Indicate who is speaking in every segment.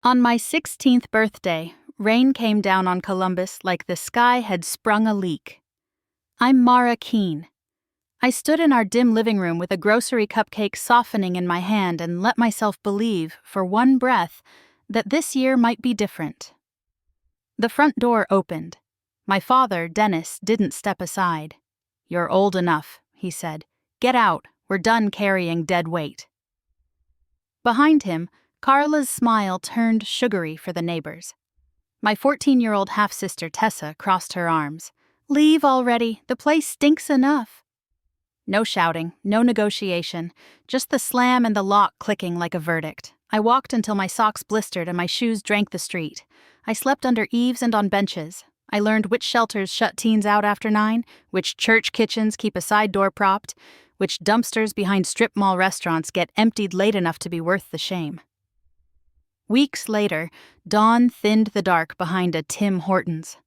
Speaker 1: On my 16th birthday, rain came down on Columbus like the sky had sprung a leak. I'm Mara Keene. I stood in our dim living room with a grocery cupcake softening in my hand and let myself believe, for one breath, that this year might be different. The front door opened. My father, Dennis, didn't step aside. "You're old enough," he said. "Get out, we're done carrying dead weight." Behind him, Carla's smile turned sugary for the neighbors. My 14-year-old half-sister Tessa crossed her arms. "Leave already, the place stinks enough." No shouting, no negotiation, just the slam and the lock clicking like a verdict. I walked until my socks blistered and my shoes drank the street. I slept under eaves and on benches. I learned which shelters shut teens out after 9, which church kitchens keep a side door propped, which dumpsters behind strip mall restaurants get emptied late enough to be worth the shame. Weeks later, dawn thinned the dark behind a Tim Hortons.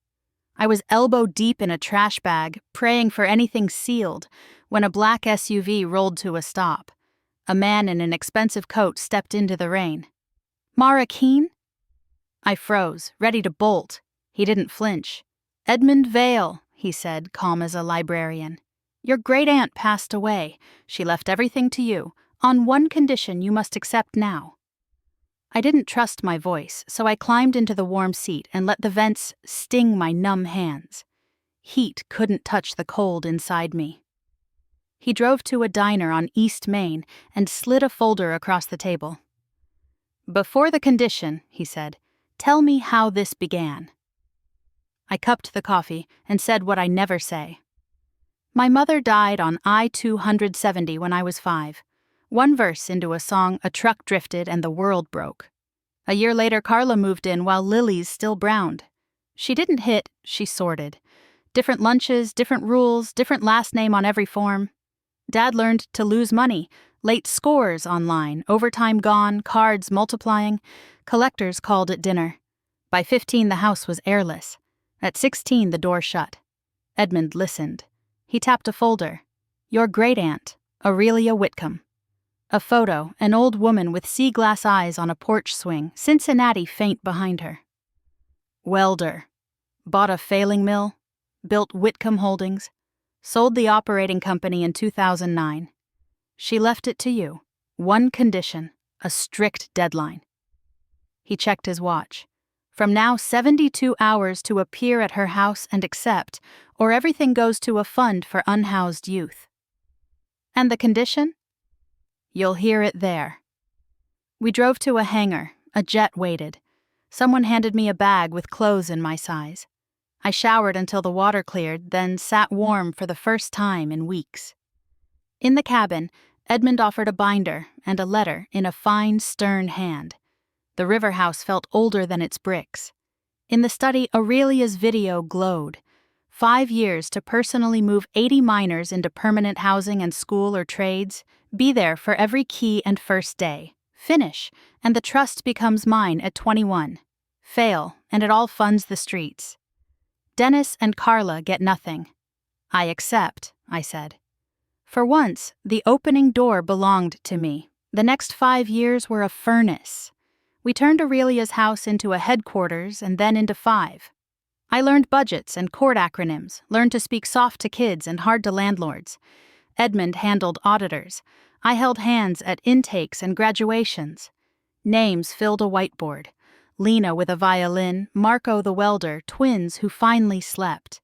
Speaker 1: I was elbow deep in a trash bag, praying for anything sealed, when a black SUV rolled to a stop. A man in an expensive coat stepped into the rain. "Mara Keene?" I froze, ready to bolt. He didn't flinch. "Edmund Vale," he said, calm as a librarian. "Your great-aunt passed away. She left everything to you, on one condition you must accept now." I didn't trust my voice, so I climbed into the warm seat and let the vents sting my numb hands. Heat couldn't touch the cold inside me. He drove to a diner on East Main and slid a folder across the table. "Before the condition," he said, "tell me how this began." I cupped the coffee and said what I never say. My mother died on I-270 when I was 5. One verse into a song, a truck drifted and the world broke. A year later, Carla moved in while lilies still browned. She didn't hit, she sorted. Different lunches, different rules, different last name on every form. Dad learned to lose money, late scores online, overtime gone, cards multiplying. Collectors called at dinner. By 15, the house was airless. At 16, the door shut. Edmund listened. He tapped a folder. "Your great-aunt, Aurelia Whitcomb." A photo, an old woman with sea-glass eyes on a porch swing, Cincinnati faint behind her. "Welder. Bought a failing mill. Built Whitcomb Holdings. Sold the operating company in 2009. She left it to you. One condition, a strict deadline." He checked his watch. "From now 72 hours to appear at her house and accept, or everything goes to a fund for unhoused youth." "And the condition?" "You'll hear it there." We drove to a hangar. A jet waited. Someone handed me a bag with clothes in my size. I showered until the water cleared, then sat warm for the first time in weeks. In the cabin, Edmund offered a binder and a letter in a fine, stern hand. The river house felt older than its bricks. In the study, Aurelia's video glowed. 5 years to personally move 80 minors into permanent housing and school or trades. Be there for every key and first day. Finish, and the trust becomes mine at 21. Fail, and it all funds the streets. Dennis and Carla get nothing. "I accept," I said. For once, the opening door belonged to me. The next 5 years were a furnace. We turned Aurelia's house into a headquarters and then into 5. I learned budgets and court acronyms, learned to speak soft to kids and hard to landlords. Edmund handled auditors. I held hands at intakes and graduations. Names filled a whiteboard. Lena with a violin, Marco the welder, twins who finally slept.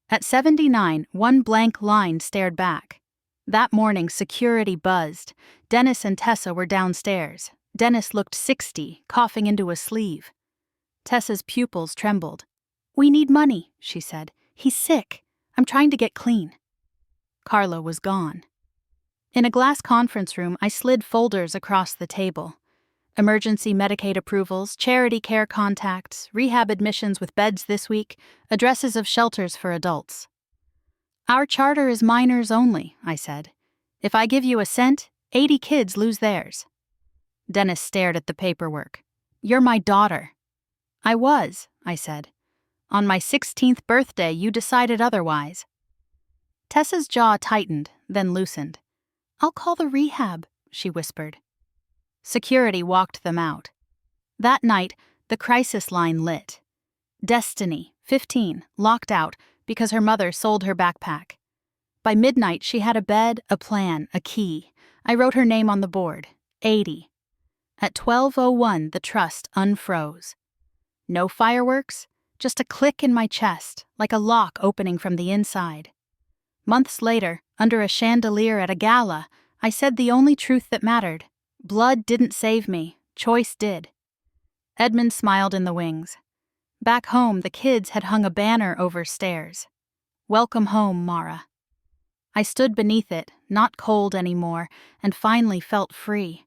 Speaker 1: At 79, one blank line stared back. That morning, security buzzed. Dennis and Tessa were downstairs. Dennis looked 60, coughing into a sleeve. Tessa's pupils trembled. "We need money," she said. "He's sick. I'm trying to get clean." Carla was gone. In a glass conference room, I slid folders across the table. Emergency Medicaid approvals, charity care contacts, rehab admissions with beds this week, addresses of shelters for adults. "Our charter is minors only," I said. "If I give you a cent, 80 kids lose theirs." Dennis stared at the paperwork. "You're my daughter." "I was," I said. "On my 16th birthday, you decided otherwise." Tessa's jaw tightened, then loosened. "I'll call the rehab," she whispered. Security walked them out. That night, the crisis line lit. Destiny, 15, locked out because her mother sold her backpack. By midnight, she had a bed, a plan, a key. I wrote her name on the board, 80. At 12:01, the trust unfroze. No fireworks, just a click in my chest, like a lock opening from the inside. Months later, under a chandelier at a gala, I said the only truth that mattered. Blood didn't save me, choice did. Edmund smiled in the wings. Back home, the kids had hung a banner over stairs. Welcome home, Mara. I stood beneath it, not cold anymore, and finally felt free.